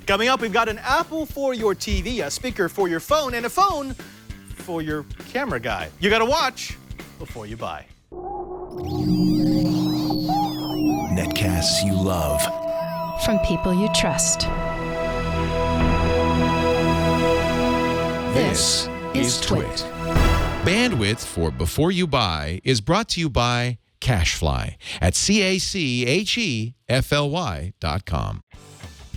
Coming up, we've got an Apple for your TV, a speaker for your phone, and a phone for your camera guy. You gotta watch before you buy. Netcasts you love. From people you trust. This is Twit. Bandwidth for Before You Buy is brought to you by Cashfly at CACHEFLY.com.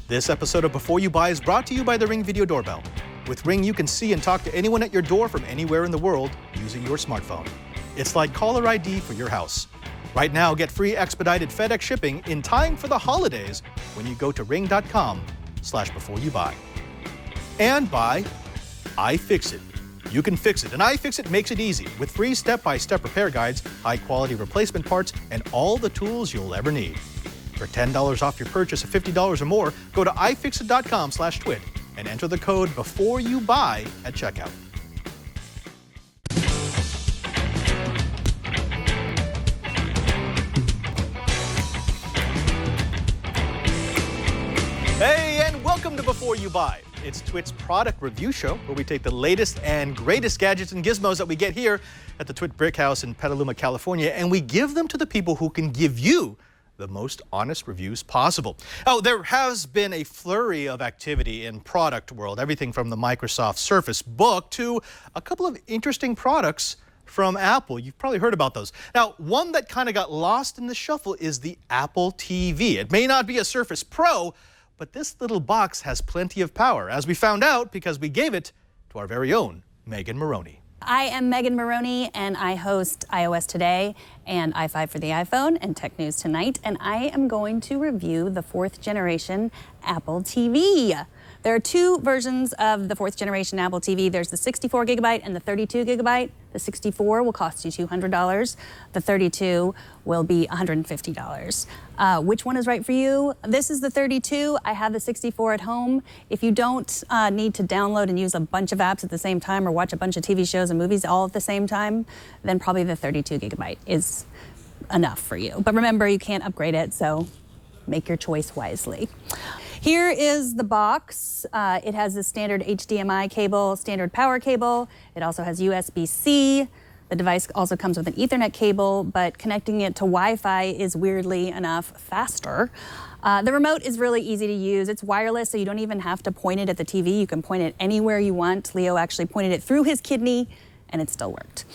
This episode of Before You Buy is brought to you by the Ring Video Doorbell. With Ring, you can see and talk to anyone at your door from anywhere in the world using your smartphone. It's like caller ID for your house. Right now, get free expedited FedEx shipping in time for the holidays when you go to ring.com/beforeyoubuy. And by iFixit. You can fix it, and iFixit makes it easy with free step-by-step repair guides, high-quality replacement parts, and all the tools you'll ever need. For $10 off your purchase of $50 or more, go to ifixit.com/twit and enter the code BEFOREYOUBUY at checkout. Hey, and welcome to Before You Buy. It's Twit's product review show where we take the latest and greatest gadgets and gizmos that we get here at the Twit Brick House in Petaluma, California, and we give them to the people who can give you the most honest reviews possible. Oh, there has been a flurry of activity in product world, everything from the Microsoft Surface Book to a couple of interesting products from Apple. You've probably heard about those. Now, one that kind of got lost in the shuffle is the Apple TV. It may not be a Surface Pro, but this little box has plenty of power, as we found out because we gave it to our very own Megan Morrone. I am Megan Morrone, and I host iOS Today and i5 for the iPhone and Tech News Tonight, and I am going to review the 4th generation Apple TV. There are two versions of the 4th generation Apple TV. There's the 64 gigabyte and the 32 gigabyte. The 64 will cost you $200. The 32 will be $150. Which one is right for you? This is the 32. I have the 64 at home. If you don't need to download and use a bunch of apps at the same time or watch a bunch of TV shows and movies all at the same time, then probably the 32 gigabyte is enough for you. But remember, you can't upgrade it, so make your choice wisely. Here is the box. It has the standard HDMI cable, standard power cable. It also has USB-C. The device also comes with an Ethernet cable, but connecting it to Wi-Fi is weirdly enough faster. The remote is really easy to use. It's wireless, so you don't even have to point it at the TV. You can point it anywhere you want. Leo actually pointed it through his kidney, and it still worked.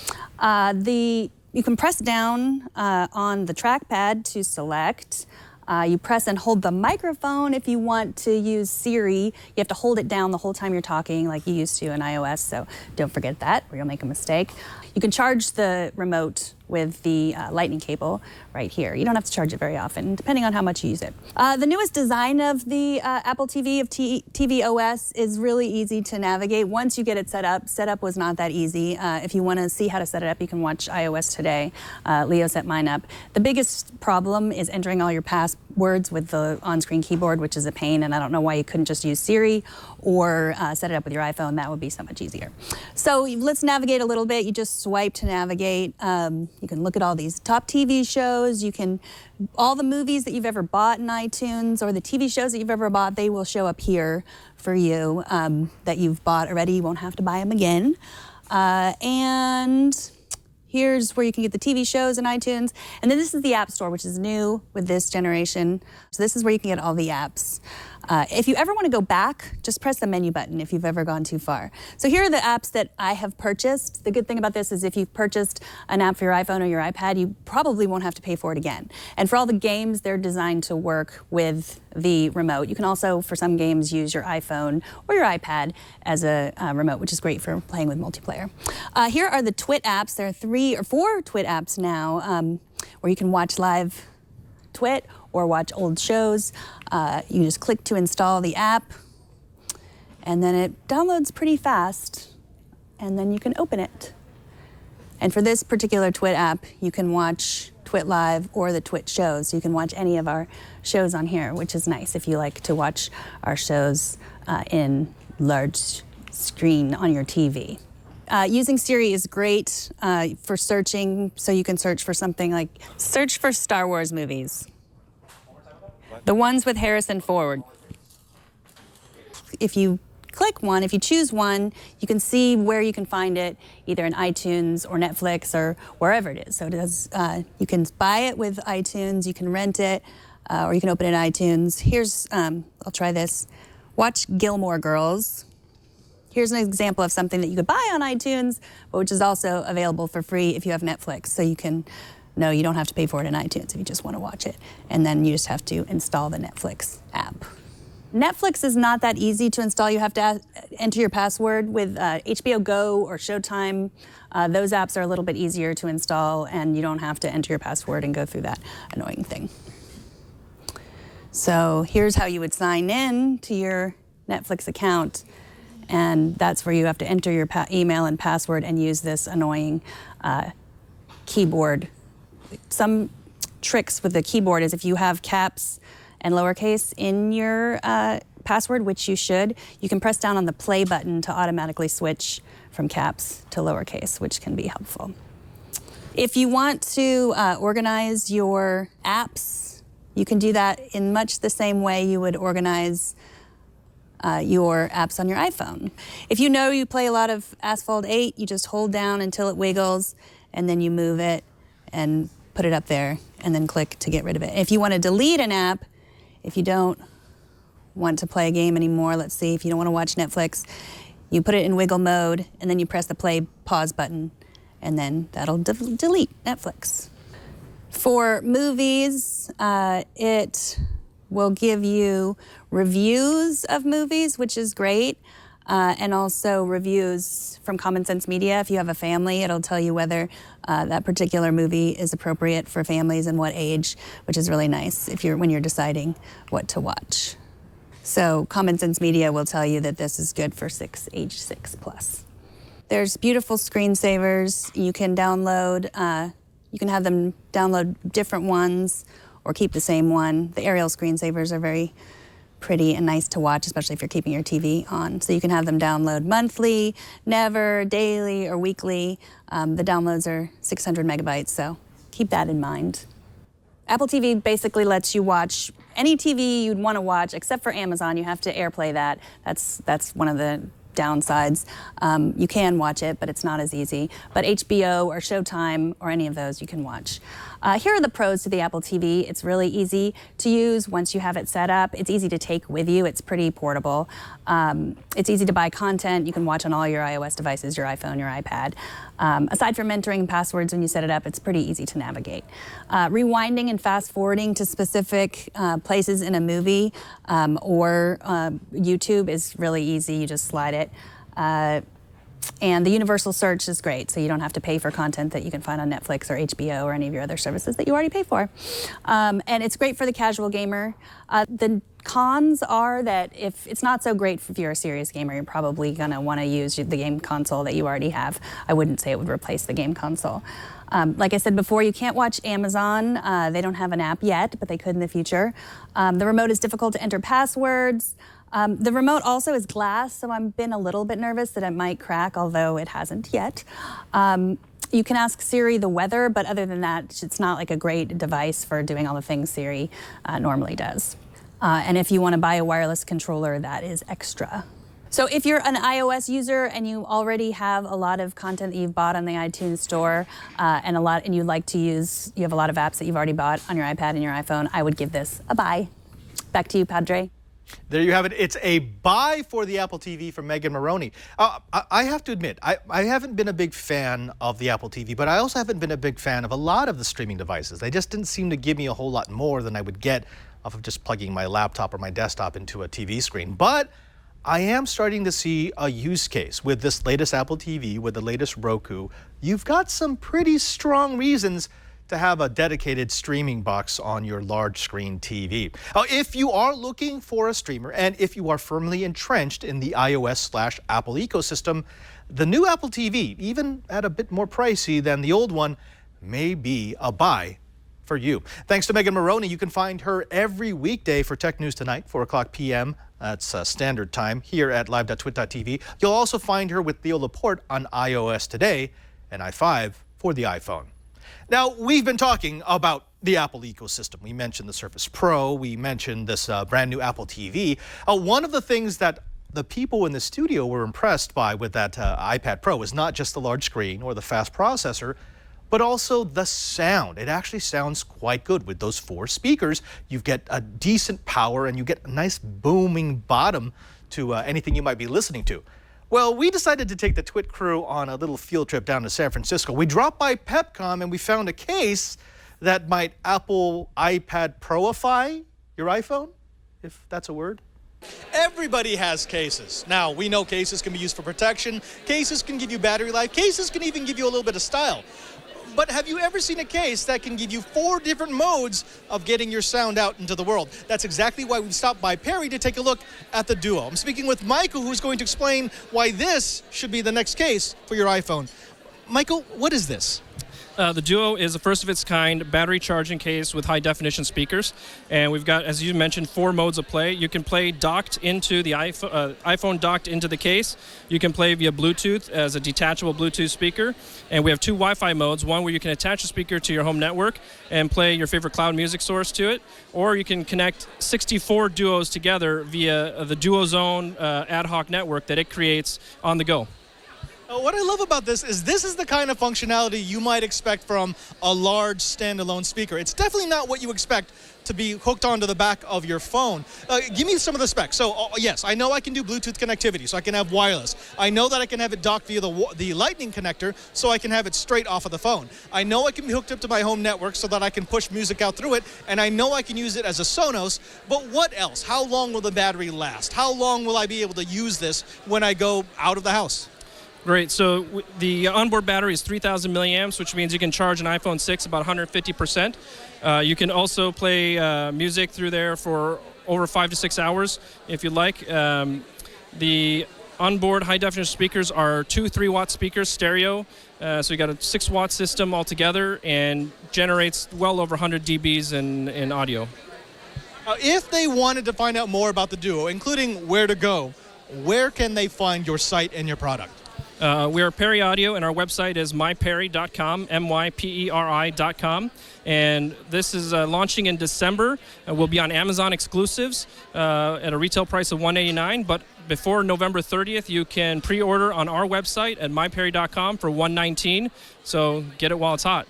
You can press down on the trackpad to select. You press and hold the microphone if you want to use Siri. You have to hold it down the whole time you're talking like you used to in iOS, so don't forget that or you'll make a mistake. You can charge the remote with the lightning cable right here. You don't have to charge it very often, depending on how much you use it. The newest design of the Apple TV of tvOS is really easy to navigate. Once you get it set up was not that easy. If you want to see how to set it up, you can watch iOS Today. Leo set mine up. The biggest problem is entering all your passwords with the on-screen keyboard, which is a pain, and I don't know why you couldn't just use Siri or set it up with your iPhone. That would be so much easier. So let's navigate a little bit. You just swipe to navigate. You can look at all these top TV shows. All the movies that you've ever bought in iTunes or the TV shows that you've ever bought, they will show up here for you that you've bought already. You won't have to buy them again. And here's where you can get the TV shows in iTunes. And then this is the App Store, which is new with this generation. So this is where you can get all the apps. If you ever want to go back, just press the menu button if you've ever gone too far. So here are the apps that I have purchased. The good thing about this is if you've purchased an app for your iPhone or your iPad, you probably won't have to pay for it again. And for all the games, they're designed to work with the remote. You can also, for some games, use your iPhone or your iPad as a remote, which is great for playing with multiplayer. Here are the Twit apps. There are 3 or 4 Twit apps now where you can watch live Twit or watch old shows. You just click to install the app, and then it downloads pretty fast, and then you can open it. And for this particular Twit app, you can watch Twit Live or the Twit shows. You can watch any of our shows on here, which is nice if you like to watch our shows in large screen on your TV. Using Siri is great for searching, so you can search for something like, search for Star Wars movies. The ones with Harrison Ford. if you click one, if you choose one, you can see where you can find it, either in iTunes or Netflix or wherever it is. So it does, you can buy it with iTunes, you can rent it, or you can open it in iTunes. Here's, I'll try this. Watch Gilmore Girls. Here's an example of something that you could buy on iTunes, but which is also available for free if you have Netflix. So you can, no, you don't have to pay for it in iTunes if you just want to watch it. And then you just have to install the Netflix app. Netflix is not that easy to install. You have to enter your password. With HBO Go or Showtime, those apps are a little bit easier to install, and you don't have to enter your password and go through that annoying thing. So here's how you would sign in to your Netflix account, and that's where you have to enter your email and password and use this annoying keyboard. Some tricks with the keyboard is if you have caps and lowercase in your password, which you should, you can press down on the play button to automatically switch from caps to lowercase, which can be helpful. If you want to organize your apps, you can do that in much the same way you would organize your apps on your iPhone. If you know you play a lot of Asphalt 8, you just hold down until it wiggles, and then you move it and put it up there, and then click to get rid of it. If you want to delete an app, if you don't want to play a game anymore, let's see, if you don't want to watch Netflix, you put it in wiggle mode, and then you press the play pause button, and then that'll delete Netflix. For movies, it will give you reviews of movies, which is great, and also reviews from Common Sense Media. If you have a family, it'll tell you whether that particular movie is appropriate for families and what age, which is really nice when you're deciding what to watch. So Common Sense Media will tell you that this is good for age 6+. There's beautiful screensavers. You can download, you can have them download different ones or keep the same one. The Arial screensavers are very pretty and nice to watch, especially if you're keeping your TV on. So you can have them download monthly, never, daily, or weekly. The downloads are 600 megabytes, so keep that in mind. Apple TV basically lets you watch any TV you'd want to watch, except for Amazon. You have to AirPlay that. That's one of the downsides. You can watch it, but it's not as easy. But HBO or Showtime or any of those you can watch. Here are the pros to the Apple TV. It's really easy to use once you have it set up. It's easy to take with you. It's pretty portable. It's easy to buy content. You can watch on all your iOS devices, your iPhone, your iPad. Aside from entering passwords when you set it up, it's pretty easy to navigate. Rewinding and fast forwarding to specific places in a movie or YouTube is really easy. You just slide it. And the universal search is great, so you don't have to pay for content that you can find on Netflix or HBO or any of your other services that you already pay for. And it's great for the casual gamer. The cons are that if it's not so great if you're a serious gamer, you're probably going to want to use the game console that you already have. I wouldn't say it would replace the game console. Like I said before, you can't watch Amazon. They don't have an app yet, but they could in the future. The remote is difficult to enter passwords. The remote also is glass, so I've been a little bit nervous that it might crack, although it hasn't yet. You can ask Siri the weather, but other than that, it's not like a great device for doing all the things Siri normally does. And if you want to buy a wireless controller, that is extra. So if you're an iOS user and you already have a lot of content that you've bought on the iTunes store and you like to use, you have a lot of apps that you've already bought on your iPad and your iPhone, I would give this a buy. Back to you, Padre. There you have it. It's a buy for the Apple TV from Megan Morrone. I have to admit, I haven't been a big fan of the Apple TV, but I also haven't been a big fan of a lot of the streaming devices. They just didn't seem to give me a whole lot more than I would get off of just plugging my laptop or my desktop into a TV screen. But I am starting to see a use case with this latest Apple TV, with the latest Roku. You've got some pretty strong reasons to have a dedicated streaming box on your large screen TV. If you are looking for a streamer and if you are firmly entrenched in the iOS/Apple ecosystem, the new Apple TV, even at a bit more pricey than the old one, may be a buy for you. Thanks to Megan Morrone. You can find her every weekday for Tech News Tonight, 4 o'clock p.m. That's standard time here at live.twit.tv. You'll also find her with Theo Laporte on iOS Today and i5 for the iPhone. Now, we've been talking about the Apple ecosystem. We mentioned the Surface Pro. We mentioned this brand new Apple TV. One of the things that the people in the studio were impressed by with that iPad Pro is not just the large screen or the fast processor, but also the sound. It actually sounds quite good with those 4 speakers. You get a decent power and you get a nice booming bottom to anything you might be listening to. Well, we decided to take the Twit crew on a little field trip down to San Francisco. We dropped by Pepcom and we found a case that might Apple iPad Proify your iPhone, if that's a word. Everybody has cases. Now, we know cases can be used for protection. Cases can give you battery life. Cases can even give you a little bit of style. But have you ever seen a case that can give you 4 different modes of getting your sound out into the world? That's exactly why we've stopped by Peri to take a look at the Duo. I'm speaking with Michael, who's going to explain why this should be the next case for your iPhone. Michael, what is this? The Duo is a first-of-its-kind battery charging case with high-definition speakers, and we've got, as you mentioned, 4 modes of play. You can play docked into the iPhone docked into the case. You can play via Bluetooth as a detachable Bluetooth speaker, and we have 2 Wi-Fi modes, one where you can attach a speaker to your home network and play your favorite cloud music source to it, or you can connect 64 Duos together via the Duo Zone ad hoc network that it creates on the go. What I love about this is the kind of functionality you might expect from a large standalone speaker. It's definitely not what you expect to be hooked onto the back of your phone. Give me some of the specs. So yes, I know I can do Bluetooth connectivity, so I can have wireless. I know that I can have it docked via the Lightning connector, so I can have it straight off of the phone. I know I can be hooked up to my home network so that I can push music out through it, and I know I can use it as a Sonos, but what else? How long will the battery last? How long will I be able to use this when I go out of the house? Great. So the onboard battery is 3,000 milliamps, which means you can charge an iPhone 6 about 150%. You can also play music through there for over 5 to 6 hours if you like. The onboard high-definition speakers are 2 3-watt speakers, stereo. So you got a 6-watt system altogether and generates well over 100 dBs in audio. If they wanted to find out more about the Duo, including where to go, where can they find your site and your product? We are Peri Audio, and our website is myperi.com, myperi.com. And this is launching in December. We'll be on Amazon exclusives at a retail price of $189. But before November 30th, you can pre-order on our website at myperi.com for $119. So get it while it's hot.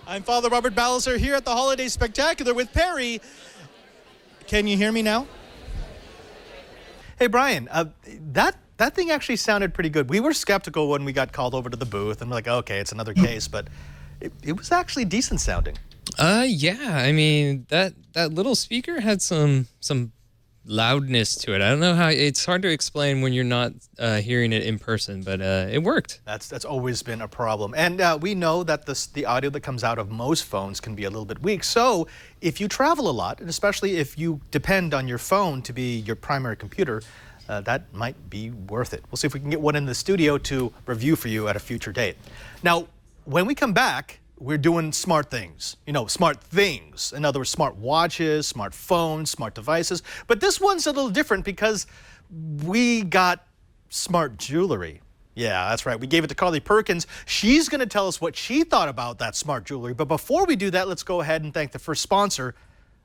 I'm Father Robert Ballecer here at the Holiday Spectacular with Peri. Can you hear me now? Hey, Brian, that thing actually sounded pretty good. We were skeptical when we got called over to the booth, and we're like, okay, it's another case, but it was actually decent sounding. Yeah, I mean, that little speaker had some loudness to it. I don't know how, it's hard to explain when you're not hearing it in person, but it worked. That's always been a problem. And we know that the audio that comes out of most phones can be a little bit weak. So if you travel a lot, and especially if you depend on your phone to be your primary computer, that might be worth it. We'll see if we can get one in the studio to review for you at a future date. Now, when we come back, we're doing smart things. You know, smart things. In other words, smart watches, smart phones, smart devices. But this one's a little different because we got smart jewelry. Yeah, that's right. We gave it to Carly Perkins. She's going to tell us what she thought about that smart jewelry. But before we do that, let's go ahead and thank the first sponsor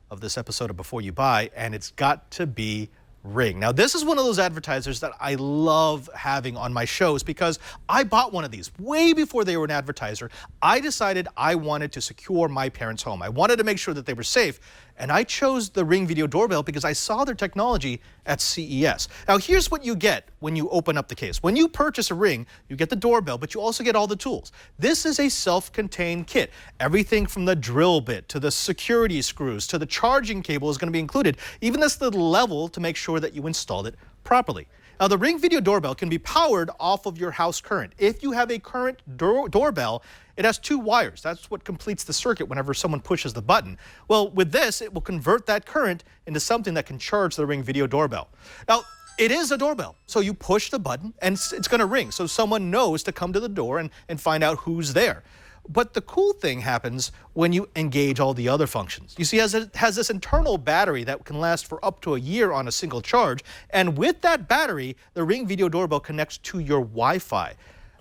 of this episode of Before You Buy, and it's got to be Ring. Now, this is one of those advertisers that I love having on my shows because I bought one of these way before they were an advertiser. I decided I wanted to secure my parents' home. I wanted to make sure that they were safe, and I chose the Ring Video Doorbell because I saw their technology at CES. Now, here's what you get when you open up the case. When you purchase a Ring, you get the doorbell, but you also get all the tools. This is a self-contained kit. Everything from the drill bit to the security screws to the charging cable is going to be included. Even this little level to make sure that you installed it properly. Now, the Ring Video Doorbell can be powered off of your house current. If you have a current doorbell, it has 2 wires. That's what completes the circuit whenever someone pushes the button. Well, with this, it will convert that current into something that can charge the Ring Video Doorbell. Now, it is a doorbell, so you push the button and it's going to ring, so someone knows to come to the door and find out who's there. But the cool thing happens when you engage all the other functions. You see, it has this internal battery that can last for up to a year on a single charge. And with that battery, the Ring Video Doorbell connects to your Wi-Fi.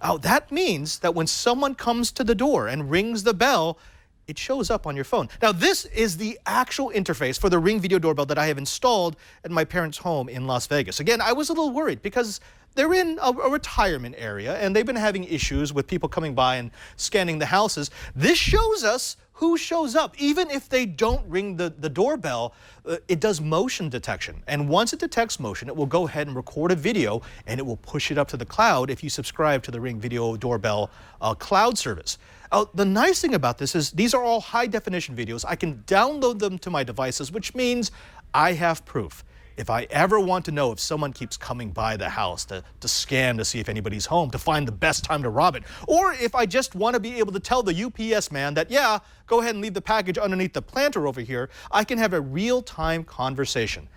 Now, that means that when someone comes to the door and rings the bell, it shows up on your phone. Now, this is the actual interface for the Ring video doorbell that I have installed at my parents' home in Las Vegas. Again, I was a little worried because they're in a retirement area and they've been having issues with people coming by and scanning the houses. This shows us who shows up. Even if they don't ring the doorbell, it does motion detection. And once it detects motion, it will go ahead and record a video and it will push it up to the cloud if you subscribe to the Ring video doorbell cloud service. The nice thing about this is these are all high definition videos. I can download them to my devices, which means I have proof. If I ever want to know if someone keeps coming by the house to scan to see if anybody's home, to find the best time to rob it, or if I just want to be able to tell the UPS man that, yeah, go ahead and leave the package underneath the planter over here, I can have a real-time conversation.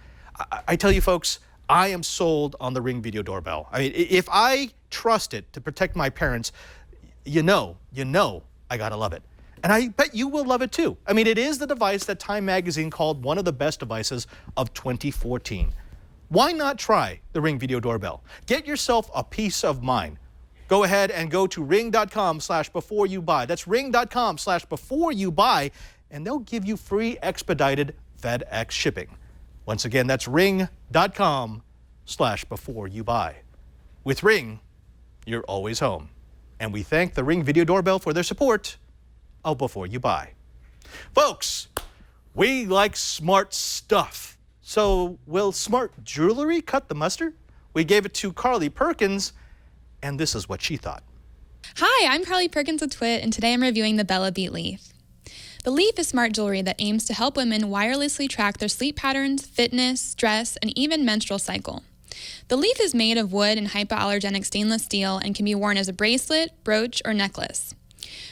I tell you folks, I am sold on the Ring video doorbell. I mean, if I trust it to protect my parents, you know, I gotta love it. And I bet you will love it too. I mean, it is the device that Time Magazine called one of the best devices of 2014. Why not try the Ring video doorbell? Get yourself a peace of mind. Go ahead and go to ring.com/beforeyoubuy. That's ring.com/beforeyoubuy, and they'll give you free expedited FedEx shipping. Once again, that's ring.com/beforeyoubuy. With Ring, you're always home. And we thank the Ring video doorbell for their support before you buy. Folks, we like smart stuff. So will smart jewelry cut the mustard? We gave it to Carly Perkins, and this is what she thought. Hi, I'm Carly Perkins with Twit, and today I'm reviewing the Bellabeat Leaf. The Leaf is smart jewelry that aims to help women wirelessly track their sleep patterns, fitness, stress, and even menstrual cycle. The Leaf is made of wood and hypoallergenic stainless steel and can be worn as a bracelet, brooch, or necklace.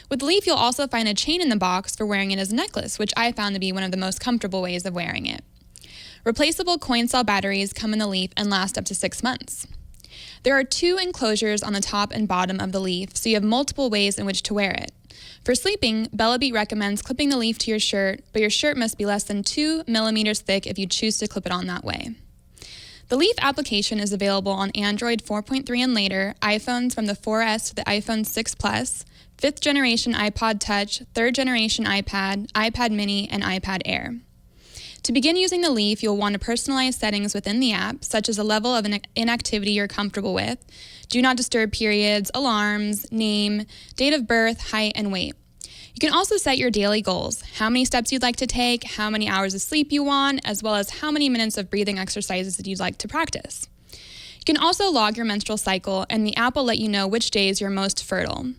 With the Leaf, you'll also find a chain in the box for wearing it as a necklace, which I found to be one of the most comfortable ways of wearing it. Replaceable coin cell batteries come in the Leaf and last up to 6 months. There are 2 enclosures on the top and bottom of the Leaf, so you have multiple ways in which to wear it. For sleeping, Bellabeat recommends clipping the Leaf to your shirt, but your shirt must be less than 2 millimeters thick if you choose to clip it on that way. The Leaf application is available on Android 4.3 and later, iPhones from the 4S to the iPhone 6 Plus, 5th generation iPod Touch, 3rd generation iPad, iPad mini, and iPad Air. To begin using the Leaf, you'll want to personalize settings within the app, such as a level of inactivity you're comfortable with, do not disturb periods, alarms, name, date of birth, height, and weight. You can also set your daily goals, how many steps you'd like to take, how many hours of sleep you want, as well as how many minutes of breathing exercises that you'd like to practice. You can also log your menstrual cycle, and the app will let you know which days you're most fertile.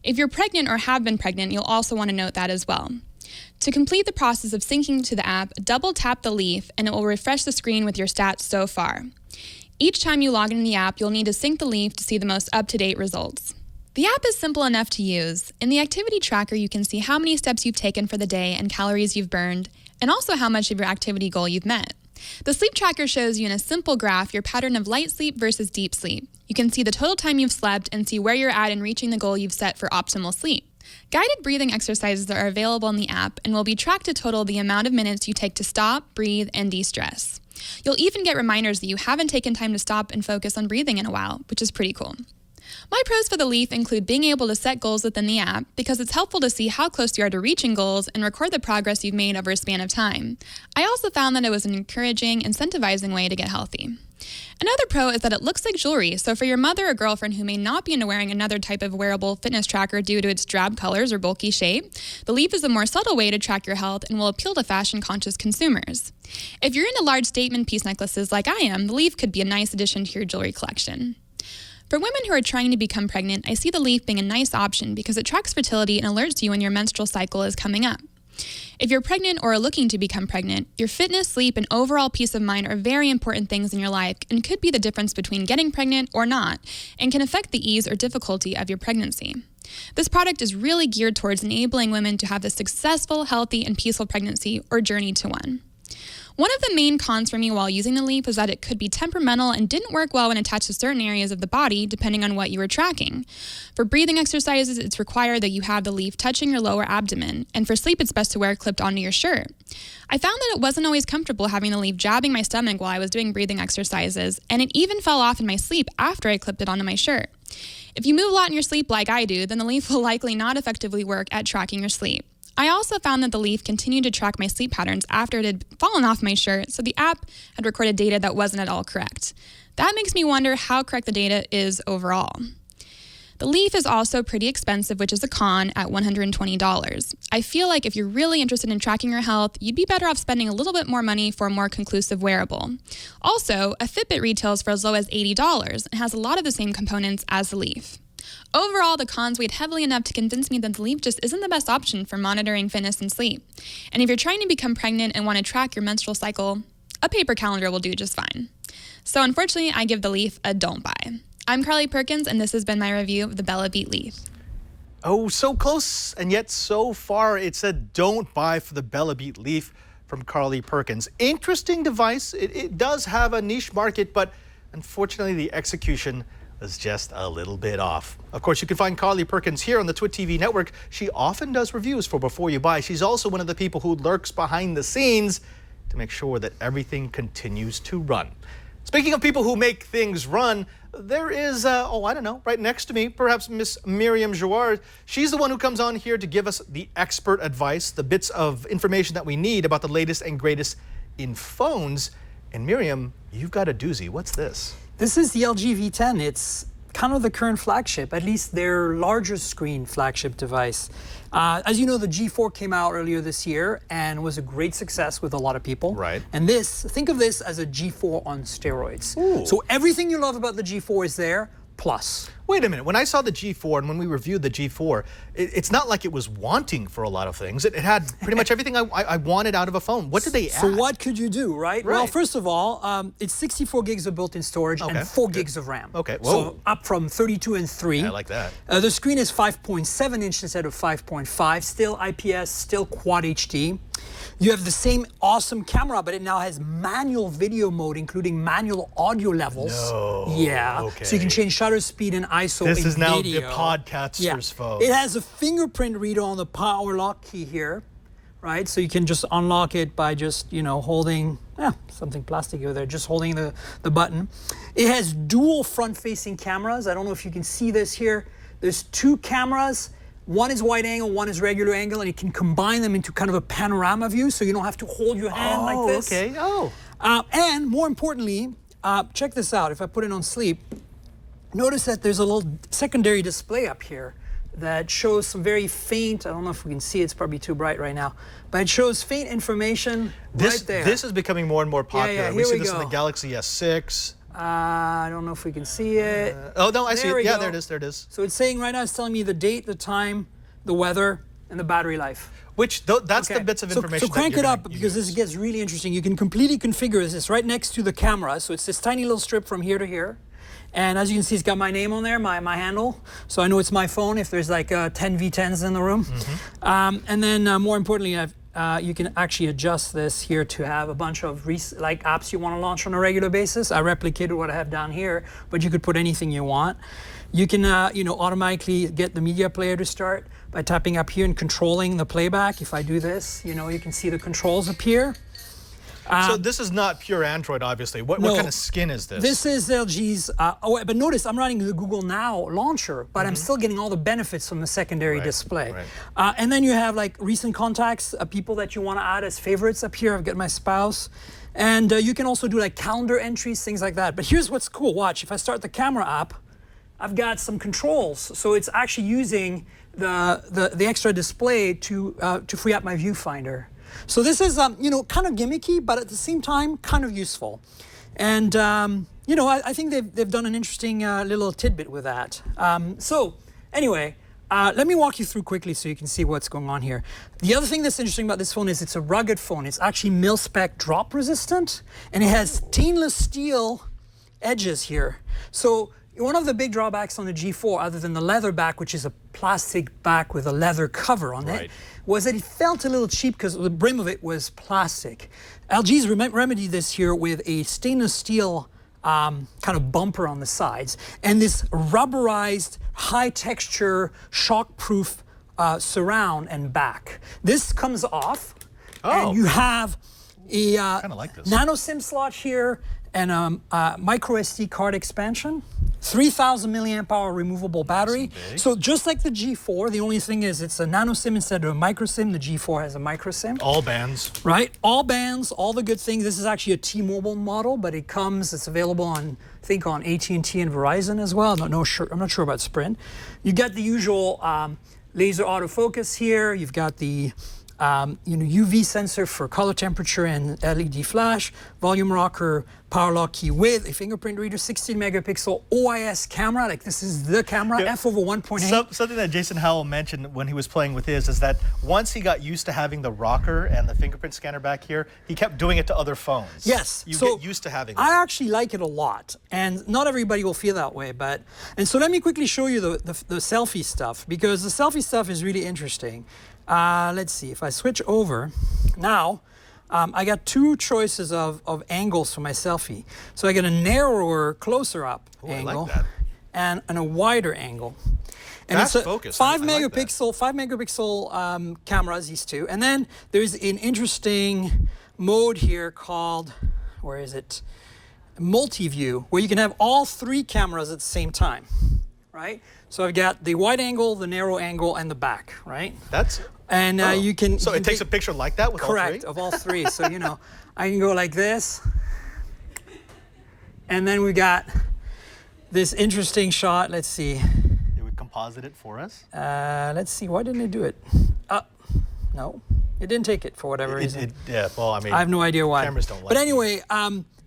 If you're pregnant or have been pregnant, you'll also want to note that as well. To complete the process of syncing to the app, double tap the Leaf and it will refresh the screen with your stats so far. Each time you log into the app, you'll need to sync the Leaf to see the most up-to-date results. The app is simple enough to use. In the activity tracker, you can see how many steps you've taken for the day and calories you've burned, and also how much of your activity goal you've met. The sleep tracker shows you in a simple graph your pattern of light sleep versus deep sleep. You can see the total time you've slept and see where you're at in reaching the goal you've set for optimal sleep. Guided breathing exercises are available in the app and will be tracked to total the amount of minutes you take to stop, breathe, and de-stress. You'll even get reminders that you haven't taken time to stop and focus on breathing in a while, which is pretty cool. My pros for the Leaf include being able to set goals within the app because it's helpful to see how close you are to reaching goals and record the progress you've made over a span of time. I also found that it was an encouraging, incentivizing way to get healthy. Another pro is that it looks like jewelry, so for your mother or girlfriend who may not be into wearing another type of wearable fitness tracker due to its drab colors or bulky shape, the Leaf is a more subtle way to track your health and will appeal to fashion-conscious consumers. If you're into large statement piece necklaces like I am, the Leaf could be a nice addition to your jewelry collection. For women who are trying to become pregnant, I see the Leaf being a nice option because it tracks fertility and alerts you when your menstrual cycle is coming up. If you're pregnant or are looking to become pregnant, your fitness, sleep, and overall peace of mind are very important things in your life and could be the difference between getting pregnant or not, and can affect the ease or difficulty of your pregnancy. This product is really geared towards enabling women to have a successful, healthy, and peaceful pregnancy or journey to one. One of the main cons for me while using the Leaf was that it could be temperamental and didn't work well when attached to certain areas of the body, depending on what you were tracking. For breathing exercises, it's required that you have the Leaf touching your lower abdomen, and for sleep, it's best to wear it clipped onto your shirt. I found that it wasn't always comfortable having the Leaf jabbing my stomach while I was doing breathing exercises, and it even fell off in my sleep after I clipped it onto my shirt. If you move a lot in your sleep like I do, then the Leaf will likely not effectively work at tracking your sleep. I also found that the Leaf continued to track my sleep patterns after it had fallen off my shirt, so the app had recorded data that wasn't at all correct. That makes me wonder how correct the data is overall. The Leaf is also pretty expensive, which is a con, at $120. I feel like if you're really interested in tracking your health, you'd be better off spending a little bit more money for a more conclusive wearable. Also, a Fitbit retails for as low as $80 and has a lot of the same components as the Leaf. Overall, the cons weighed heavily enough to convince me that the Leaf just isn't the best option for monitoring fitness and sleep. And if you're trying to become pregnant and want to track your menstrual cycle, a paper calendar will do just fine. So unfortunately, I give the Leaf a don't buy. I'm Carly Perkins, and this has been my review of the Bellabeat Leaf. Oh, so close, and yet so far. It's a don't buy for the Bellabeat Leaf from Carly Perkins. Interesting device. It does have a niche market, but unfortunately the execution is just a little bit off. Of course, you can find Carly Perkins here on the Twit TV network. She often does reviews for Before You Buy. She's also one of the people who lurks behind the scenes to make sure that everything continues to run. Speaking of people who make things run, there is, I don't know, right next to me, perhaps Miss Myriam Joire. She's the one who comes on here to give us the expert advice, the bits of information that we need about the latest and greatest in phones. And Myriam, you've got a doozy. What's this? This is the LG V10. It's kind of the current flagship, at least their larger screen flagship device. As you know, the G4 came out earlier this year and was a great success with a lot of people. Right. And think of this as a G4 on steroids. Ooh. So everything you love about the G4 is there, plus. Wait a minute. When I saw the G4 and when we reviewed the G4, it's not like it was wanting for a lot of things. It had pretty much everything I wanted out of a phone. What did they add? So what could you do, right? Right. Well, first of all, it's 64 gigs of built-in storage and 4 gigs of RAM. Okay. Whoa. So up from 32 and 3. Yeah, I like that. The screen is 5.7 inches instead of 5.5. Still IPS, still Quad HD. You have the same awesome camera, but it now has manual video mode, including manual audio levels. No. Yeah. Okay. So you can change shutter speed and ISO This in is now video. the podcaster's phone. It has a fingerprint reader on the power lock key here, right? So you can just unlock it by just, holding something plastic over there, just holding the button. It has dual front-facing cameras. I don't know if you can see this here. There's 2 cameras. One is wide angle, one is regular angle, and you can combine them into kind of a panorama view, so you don't have to hold your hand like this. Okay. Oh. And more importantly, check this out. If I put it on sleep, notice that there's a little secondary display up here that shows some very faint, I don't know if we can see, it's probably too bright right now, but it shows faint information right there. This is becoming more and more popular. Yeah, we see here we this in go. the Galaxy S6. I don't know if we can see it. Oh, no, I see There it. we Yeah, go. there it is. There it is. So it's saying right now, it's telling me the date, the time, the weather, and the battery life. Which, that's the bits of information So crank that it you're up gonna because use. this gets really interesting. You can completely configure this. It's right next to the camera. So it's this tiny little strip from here to here. And as you can see, it's got my name on there, my handle. So I know it's my phone if there's like 10 V10s in the room. And then more importantly, you can actually adjust this here to have a bunch of apps you want to launch on a regular basis. I replicated what I have down here, but you could put anything you want. You can automatically get the media player to start by tapping up here and controlling the playback. If I do this, you can see the controls appear. So this is not pure Android, obviously. What kind of skin is this? This is LG's, but notice I'm running the Google Now launcher, but I'm still getting all the benefits from the secondary display. Right. And then you have like recent contacts, people that you want to add as favorites up here. I've got my spouse. And you can also do like calendar entries, things like that. But here's what's cool. Watch, if I start the camera app, I've got some controls. So it's actually using the extra display to free up my viewfinder. So this is, kind of gimmicky, but at the same time, kind of useful. And, I think they've done an interesting little tidbit with that. So anyway, let me walk you through quickly so you can see what's going on here. The other thing that's interesting about this phone is it's a rugged phone. It's actually mil-spec drop resistant, and it has stainless steel edges here. So one of the big drawbacks on the G4, other than the leather back, which is a plastic back with a leather cover on it, was that it felt a little cheap because the brim of it was plastic. LG's remedied this here with a stainless steel kind of bumper on the sides and this rubberized, high-texture, shock-proof surround and back. This comes off, and you have a kinda like this. nano SIM slot here and a micro SD card expansion. 3,000 milliamp hour removable battery. So just like the G4, the only thing is it's a nano SIM instead of a micro SIM. The G4 has a micro SIM. All bands. Right, all bands, all the good things. This is actually a T-Mobile model, but it's available on, I think, on AT&T and Verizon as well. I'm not sure about Sprint. You got the usual laser autofocus here. You've got the UV sensor for color temperature and LED flash, volume rocker, power lock key with a fingerprint reader, 16 megapixel OIS camera. Like this is the camera, f over 1.8. Something that Jason Howell mentioned when he was playing with his is that once he got used to having the rocker and the fingerprint scanner back here, he kept doing it to other phones. Yes. You get used to having that. I actually like it a lot, and not everybody will feel that way, and so let me quickly show you the selfie stuff, because the selfie stuff is really interesting. Let's see, if I switch over, now I got two choices of angles for my selfie. So I get a narrower, closer up angle, I like that. and a wider angle. And Fast it's a focus. 5 I like that. megapixel cameras, these two. And then there's an interesting mode here called, where is it? Multi-view, where you can have all three cameras at the same time, right? So I've got the wide angle, the narrow angle, and the back, right? You can. So it takes a picture like that with all three? Correct, of all three. So I can go like this, and then we got this interesting shot. Let's see. It would composite it for us. Let's see. Why didn't it do it? No, it didn't take it for whatever reason. Well, I mean, I have no idea why. Cameras don't like. But anyway,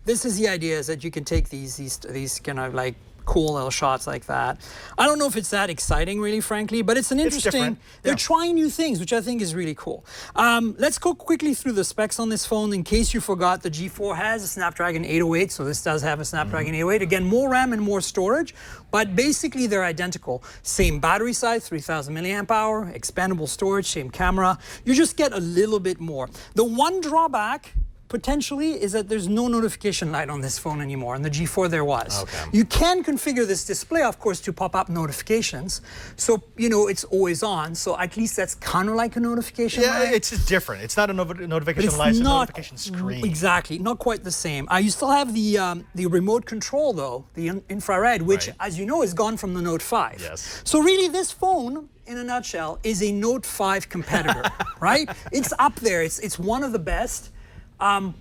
this is the idea: is that you can take these kind of like cool little shots like that. I don't know if it's that exciting, really, frankly, but it's an interesting. They're trying new things, which I think is really cool. Let's go quickly through the specs on this phone. In case you forgot, the G4 has a Snapdragon 808, so this does have a Snapdragon 808. Again, more RAM and more storage, but basically they're identical. Same battery size, 3,000 milliamp hour, expandable storage, same camera. You just get a little bit more. The one drawback potentially is that there's no notification light on this phone anymore. On the G4 there was. Okay. You can configure this display, of course, to pop up notifications. So, it's always on. So at least that's kind of like a notification light. It's just different. It's not a notification light, it's a notification screen. Exactly, not quite the same. You still have the remote control though, the infrared, which as you know is gone from the Note 5. Yes. So really this phone, in a nutshell, is a Note 5 competitor, right? It's up there, it's one of the best.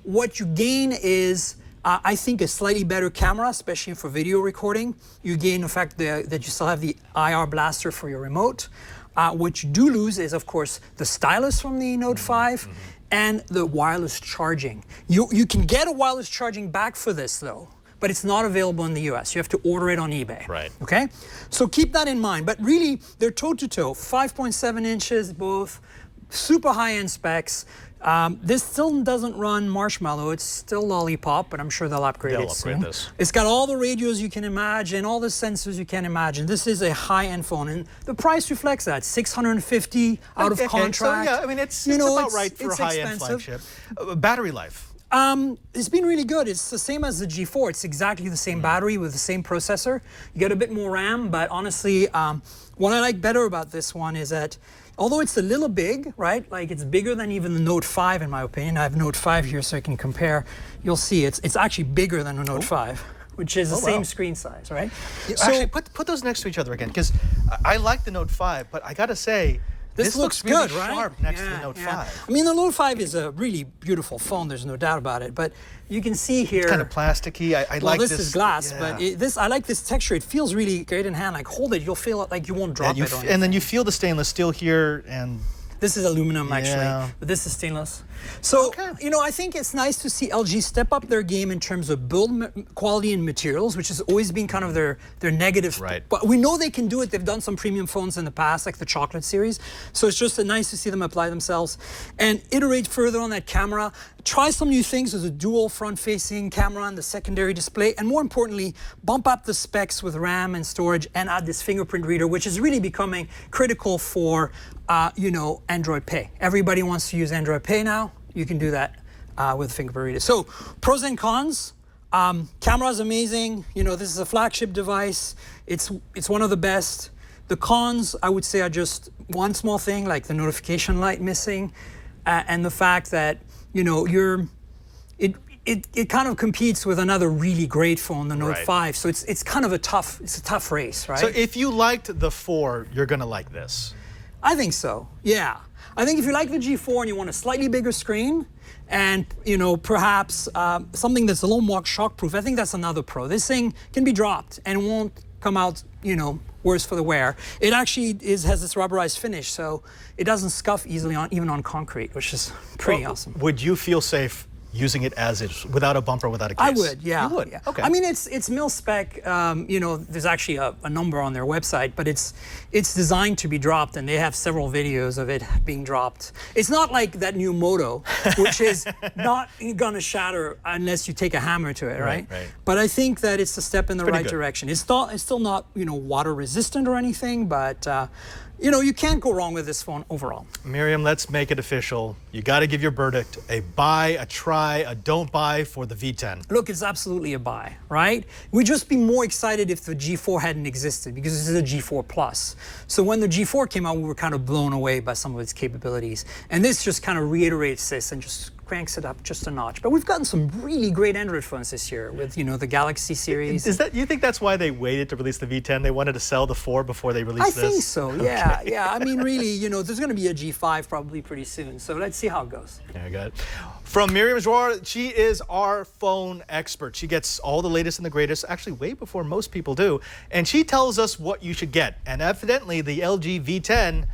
What you gain is, I think, a slightly better camera, especially for video recording. You gain the fact that you still have the IR blaster for your remote. What you do lose is, of course, the stylus from the Note 5 and the wireless charging. You can get a wireless charging back for this, though, but it's not available in the US. You have to order it on eBay. Right. Okay? So keep that in mind. But really, they're toe-to-toe, 5.7 inches both, super high-end specs. This still doesn't run Marshmallow. It's still Lollipop, but I'm sure they'll upgrade it soon. This. It's got all the radios you can imagine, all the sensors you can imagine. This is a high-end phone, and the price reflects that. $650 out of contract. So yeah, I mean, it's about right for a high-end flagship. Battery life. It's been really good. It's the same as the G4. It's exactly the same battery with the same processor. You get a bit more RAM, but honestly, what I like better about this one is that although it's a little big, right? Like it's bigger than even the Note 5 in my opinion. I have Note 5 here so I can compare. You'll see it's actually bigger than a Note 5, which is the same screen size, right? So, actually, put those next to each other again, because I like the Note 5, but I gotta say, this looks really good, right? sharp next to the Note 5. I mean, the Note 5 is a really beautiful phone. There's no doubt about it. But you can see here. It's kind of plasticky. I like this. This is glass, but I like this texture. It feels really great in hand. Like hold it, you'll feel it like you won't drop it on. And then you feel the stainless steel here, and this is aluminum actually, but this is stainless. So, I think it's nice to see LG step up their game in terms of build quality and materials, which has always been kind of their negative. Right. But we know they can do it. They've done some premium phones in the past, like the Chocolate series. So it's just nice to see them apply themselves and iterate further on that camera. Try some new things with a dual front-facing camera and the secondary display, and more importantly, bump up the specs with RAM and storage and add this fingerprint reader, which is really becoming critical for, Android Pay. Everybody wants to use Android Pay now. You can do that with fingerprint reader. So, pros and cons. Camera is amazing. This is a flagship device. It's one of the best. The cons, I would say, are just one small thing, like the notification light missing, and the fact that it kind of competes with another really great phone, the Note Right. 5. So it's kind of a tough race, right? So if you liked the 4, you're going to like this. I think so, yeah. I think if you like the G4 and you want a slightly bigger screen and, perhaps something that's a little more shockproof, I think that's another pro. This thing can be dropped and won't come out, worse for the wear. It actually has this rubberized finish, so it doesn't scuff easily even on concrete, which is pretty awesome. Would you feel safe using it as is, without a bumper, without a case? I would, yeah. You would? Yeah. Okay. I mean, it's mil spec. There's actually a number on their website, but it's designed to be dropped, and they have several videos of it being dropped. It's not like that new Moto, which is not gonna shatter unless you take a hammer to it, right? Right. But I think that it's a step in the pretty right good. direction. It's still not water resistant or anything, but you can't go wrong with this phone overall. Myriam, let's make it official. You got to give your verdict: a buy, a try, a don't buy for the V10. Look, it's absolutely a buy, right? We'd just be more excited if the G4 hadn't existed, because this is a G4 Plus. So when the G4 came out, we were kind of blown away by some of its capabilities. And this just kind of reiterates this and just cranks it up just a notch. But we've gotten some really great Android phones this year with, the Galaxy series. You think that's why they waited to release the V10? They wanted to sell the 4 before they released this? I think so, yeah. Okay. Yeah, I mean, really, there's going to be a G5 probably pretty soon. So let's see how it goes. Yeah, I got it. From Myriam Joire, she is our phone expert. She gets all the latest and the greatest, actually way before most people do. And she tells us what you should get. And evidently, the LG V10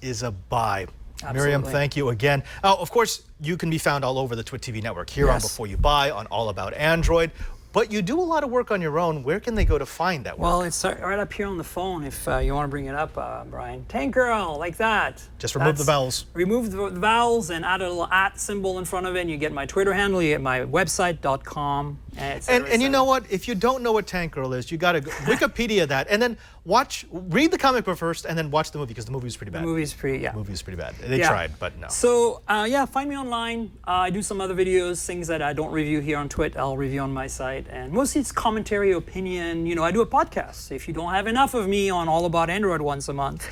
is a buy. Absolutely. Myriam, thank you again. Of course, you can be found all over the TWiT TV network, here on Before You Buy, on All About Android. But you do a lot of work on your own. Where can they go to find that work? Well, it's right up here on the phone if you want to bring it up, Brian. Tank Girl, like that. Just remove the vowels. Remove the vowels and add a little @ symbol in front of it, and you get my Twitter handle, you get my website.com. And you know what? If you don't know what Tank Girl is, you got to Wikipedia that, and then read the comic book first, and then watch the movie, because the movie is pretty bad. The movie's pretty, The movie is pretty bad. They tried, but no. So, find me online. I do some other videos, things that I don't review here on TWiT, I'll review on my site. And mostly it's commentary, opinion. I do a podcast. If you don't have enough of me on All About Android once a month,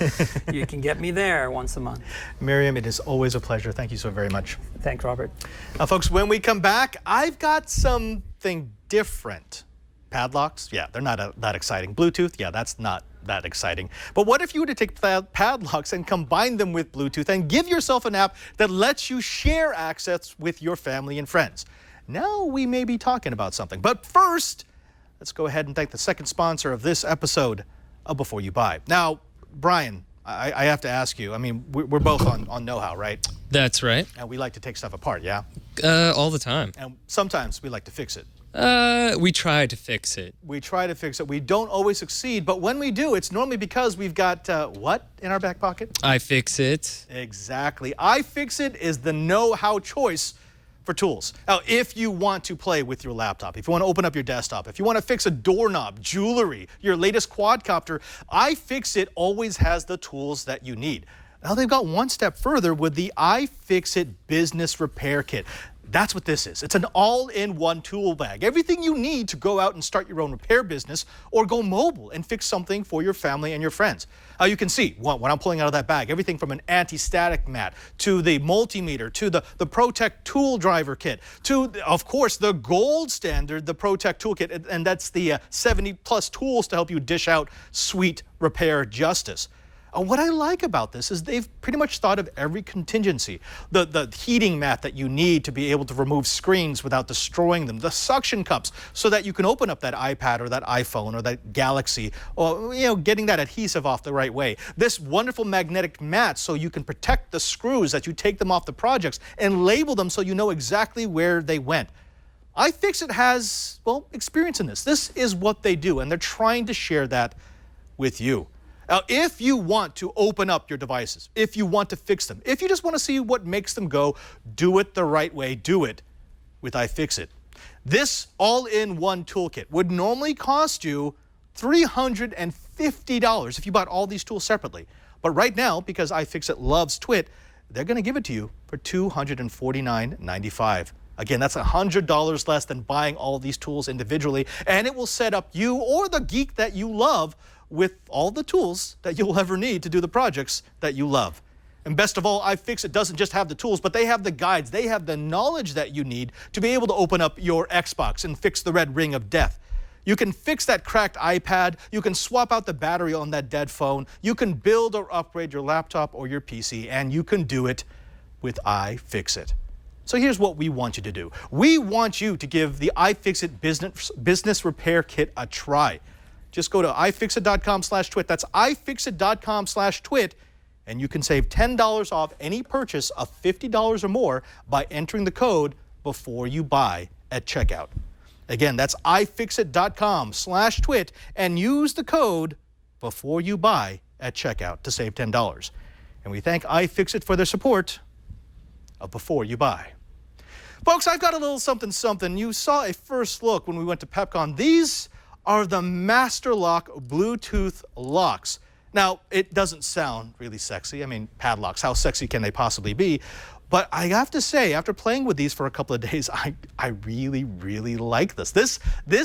you can get me there once a month. Myriam, it is always a pleasure. Thank you so very much. Thanks, Robert. Now, folks, when we come back, I've got something different. Padlocks? Yeah, they're not that exciting. Bluetooth? Yeah, that's not that exciting. But what if you were to take padlocks and combine them with Bluetooth and give yourself an app that lets you share access with your family and friends? Now we may be talking about something. But first, let's go ahead and thank the second sponsor of this episode of Before You Buy. Now, Brian, I have to ask you, I mean, we're both on know-how, right? That's right. And we like to take stuff apart, yeah? All the time. And sometimes we like to fix it. We try to fix it. We try to fix it. We don't always succeed, but when we do, it's normally because we've got what in our back pocket? iFixit. Exactly. iFixit is the know-how choice for tools. Now, if you want to play with your laptop, if you want to open up your desktop, if you want to fix a doorknob, jewelry, your latest quadcopter, iFixit always has the tools that you need. Now they've got one step further with the iFixit Business Repair Kit. That's what this is. It's an all-in-one tool bag. Everything you need to go out and start your own repair business or go mobile and fix something for your family and your friends. You can see when I'm pulling out of that bag, everything from an anti-static mat to the multimeter to the ProTech tool driver kit to, of course, the gold standard, the ProTech toolkit, and that's the 70-plus tools to help you dish out sweet repair justice. What I like about this is they've pretty much thought of every contingency. The heating mat that you need to be able to remove screens without destroying them. The suction cups so that you can open up that iPad or that iPhone or that Galaxy, or getting that adhesive off the right way. This wonderful magnetic mat so you can protect the screws as you take them off the projects and label them so you know exactly where they went. iFixit has, experience in this. This is what they do, and they're trying to share that with you. Now, if you want to open up your devices, if you want to fix them, if you just want to see what makes them go, do it the right way. Do it with iFixit. This all-in-one toolkit would normally cost you $350 if you bought all these tools separately. But right now, because iFixit loves TWiT, they're going to give it to you for $249.95. Again, that's $100 less than buying all these tools individually, and it will set up you or the geek that you love with all the tools that you'll ever need to do the projects that you love. And best of all, iFixit doesn't just have the tools, but they have the guides. They have the knowledge that you need to be able to open up your Xbox and fix the red ring of death. You can fix that cracked iPad. You can swap out the battery on that dead phone. You can build or upgrade your laptop or your PC, and you can do it with iFixit. So here's what we want you to do. We want you to give the iFixit business repair kit a try. Just go to ifixit.com/twit. That's ifixit.com/twit. And you can save $10 off any purchase of $50 or more by entering the code before you buy at checkout. Again, that's ifixit.com/twit and use the code before you buy at checkout to save $10. And we thank iFixit for their support of Before You Buy. Folks, I've got a little something. You saw a first look when we went to PepCon. These are the Master Lock Bluetooth locks. Now, it doesn't sound really sexy. I mean, padlocks, how sexy can they possibly be? But I have to say, after playing with these for a couple of days, I really like this. This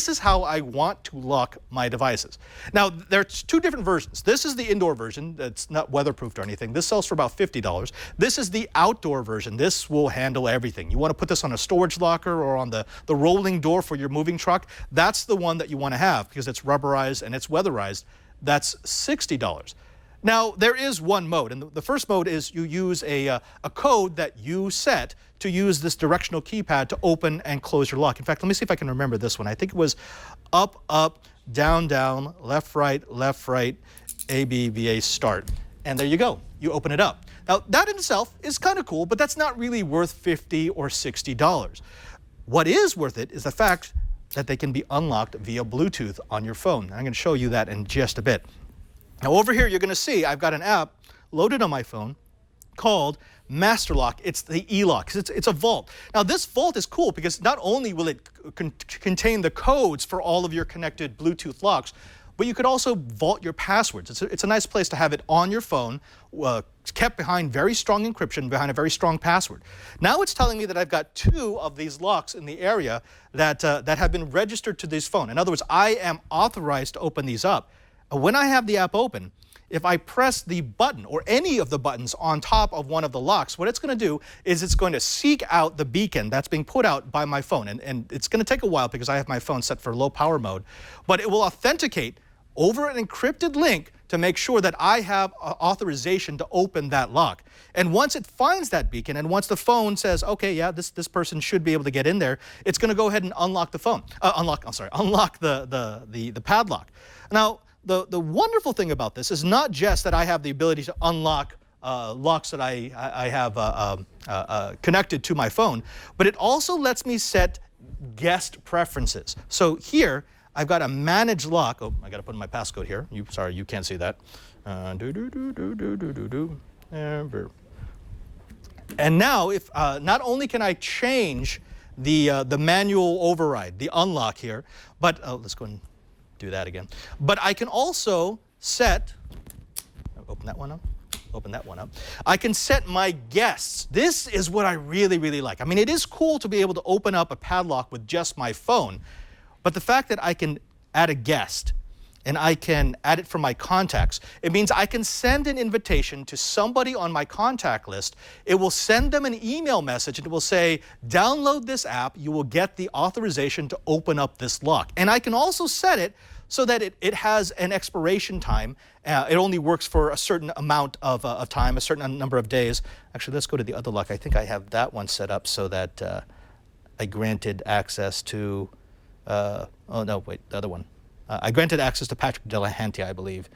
is how I want to lock my devices. Now, there's two different versions. This is the indoor version. That's not weatherproofed or anything. This sells for about $50. This is the outdoor version. This will handle everything. You want to put this on a storage locker or on the rolling door for your moving truck. That's the one that you want to have because it's rubberized and it's weatherized. That's $60. Now, there is one mode, and the first mode is you use a code that you set to use this directional keypad to open and close your lock. In fact, let me see if I can remember this one. I think it was up, up, down, down, left, right, A, B, V, A, start. And there you go. You open it up. Now, that in itself is kind of cool, but that's not really worth $50 or $60. What is worth it is the fact that they can be unlocked via Bluetooth on your phone. I'm going to show you that in just a bit. Now over here, you're going to see I've got an app loaded on my phone called Master Lock. It's the e-lock. It's a vault. Now this vault is cool because not only will it contain the codes for all of your connected Bluetooth locks, but you could also vault your passwords. It's a nice place to have it on your phone, kept behind very strong encryption, behind a very strong password. Now it's telling me that I've got 2 of these locks in the area that have been registered to this phone. In other words, I am authorized to open these up. When I have the app open, if I press the button or any of the buttons on top of one of the locks, what it's going to do is it's going to seek out the beacon that's being put out by my phone. And it's going to take a while because I have my phone set for low power mode. But it will authenticate over an encrypted link to make sure that I have authorization to open that lock. And once it finds that beacon and once the phone says, okay, yeah, this person should be able to get in there, it's going to go ahead and unlock the phone. Unlock the padlock. Now, the wonderful thing about this is not just that I have the ability to unlock locks that I have connected to my phone, but it also lets me set guest preferences. So here, I've got a manage lock. Oh, I got to put in my passcode here. Sorry, you can't see that. And now, if not only can I change the manual override, the unlock here, but let's go and do that again. But I can also set, open that one up. I can set my guests. This is what I really like. I mean, it is cool to be able to open up a padlock with just my phone, but the fact that I can add a guest and I can add it from my contacts, it means I can send an invitation to somebody on my contact list. It will send them an email message and it will say, download this app, you will get the authorization to open up this lock. And I can also set it so that it has an expiration time. It only works for a certain amount of time, a certain number of days. Actually, let's go to the other lock. I think I have that one set up so that I granted access to, oh no, wait, the other one. I granted access to Patrick Delahanty, I believe.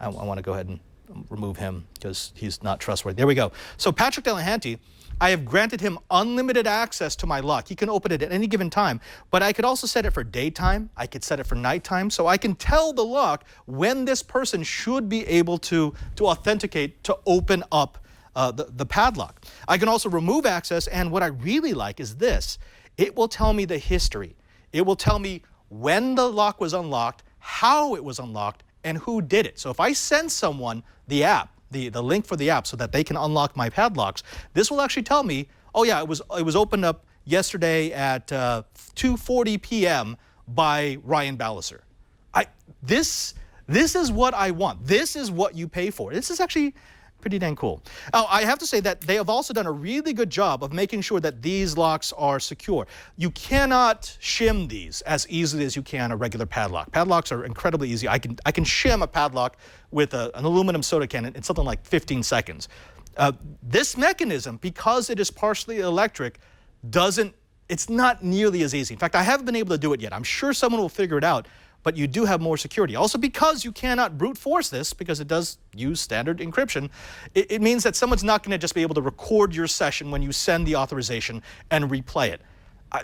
I want to go ahead and remove him because he's not trustworthy. There we go. So Patrick Delahanty, I have granted him unlimited access to my lock. He can open it at any given time, but I could also set it for daytime. I could set it for nighttime, so I can tell the lock when this person should be able to authenticate to open up the padlock. I can also remove access, and what I really like is this. It will tell me the history. It will tell me when the lock was unlocked, how it was unlocked, and who did it. So if I send someone the app, the link for the app so that they can unlock my padlocks, this will actually tell me, oh yeah, it was opened up yesterday at 2:40 p.m. by Ryan Ballecer. This is what I want. This is what you pay for. This is actually Pretty dang cool. Oh, I have to say that they have also done a really good job of making sure that these locks are secure. You cannot shim these as easily as you can a regular padlock. Padlocks are incredibly easy. I can shim a padlock with an aluminum soda can in something like 15 seconds. This mechanism, because it is partially electric, it's not nearly as easy. In fact, I haven't been able to do it yet. I'm sure someone will figure it out, but you do have more security. Also, because you cannot brute force this, because it does use standard encryption, it means that someone's not going to just be able to record your session when you send the authorization and replay it.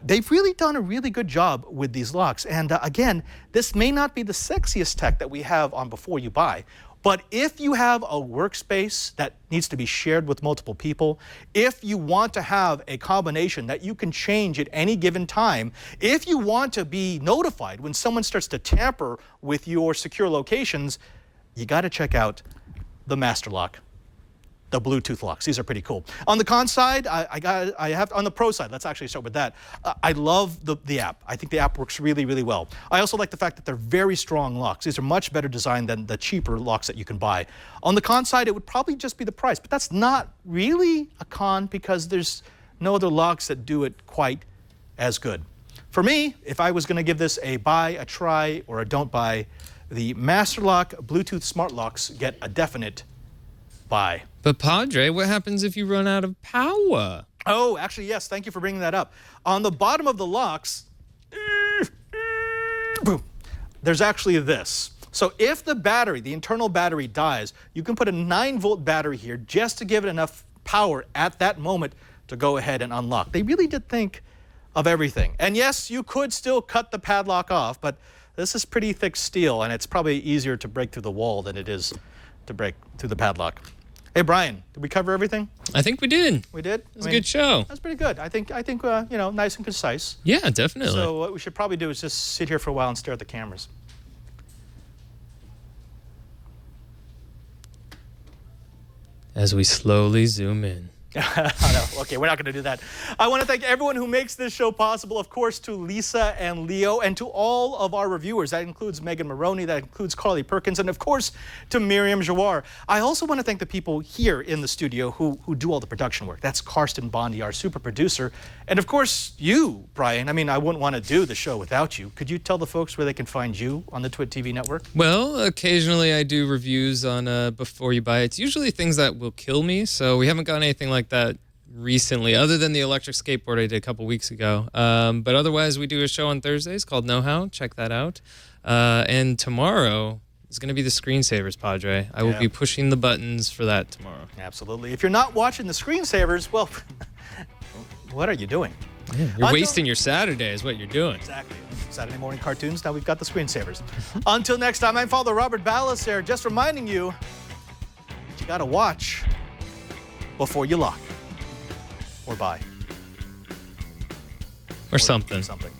They've really done a really good job with these locks. And again, this may not be the sexiest tech that we have on Before You Buy, but if you have a workspace that needs to be shared with multiple people, if you want to have a combination that you can change at any given time, if you want to be notified when someone starts to tamper with your secure locations, you got to check out the Master Lock, the Bluetooth locks. These are pretty cool. On the con side, on the pro side, let's actually start with that. I love the app. I think the app works really, really well. I also like the fact that they're very strong locks. These are much better designed than the cheaper locks that you can buy. On the con side, it would probably just be the price, but that's not really a con because there's no other locks that do it quite as good. For me, if I was going to give this a buy, a try, or a don't buy, the Master Lock Bluetooth smart locks get a definite buy. But Padre, what happens if you run out of power? Oh, actually, yes. Thank you for bringing that up. On the bottom of the locks, boom, there's actually this. So if the battery, the internal battery dies, you can put a 9-volt battery here just to give it enough power at that moment to go ahead and unlock. They really did think of everything. And yes, you could still cut the padlock off, but this is pretty thick steel, and it's probably easier to break through the wall than it is to break through the padlock. Hey, Brian, did we cover everything? I think we did. We did? It was a good show. That's pretty good. I think you know, nice and concise. Yeah, definitely. So what we should probably do is just sit here for a while and stare at the cameras. As we slowly zoom in. No, okay, we're not going to do that. I want to thank everyone who makes this show possible, of course, to Lisa and Leo, and to all of our reviewers. That includes Megan Morrone, that includes Carly Perkins, and of course, to Myriam Joire. I also want to thank the people here in the studio who do all the production work. That's Karsten Bondi, our super producer, and of course, you, Brian. I mean, I wouldn't want to do the show without you. Could you tell the folks where they can find you on the Twit TV network? Well, occasionally I do reviews on Before You Buy. It's usually things that will kill me, so we haven't gotten anything like that recently, other than the electric skateboard I did a couple weeks ago. But otherwise, we do a show on Thursdays called Know How. Check that out. And tomorrow is going to be the screensavers, Padre. I will be pushing the buttons for that tomorrow. Absolutely. If you're not watching the screensavers, well, what are you doing? Yeah, you're wasting your Saturday is what you're doing. Exactly. Saturday morning cartoons, now we've got the screensavers. Until next time, I'm Father Robert Ballecer, just reminding you that you got to watch before you lock. Or buy. Or something. Something.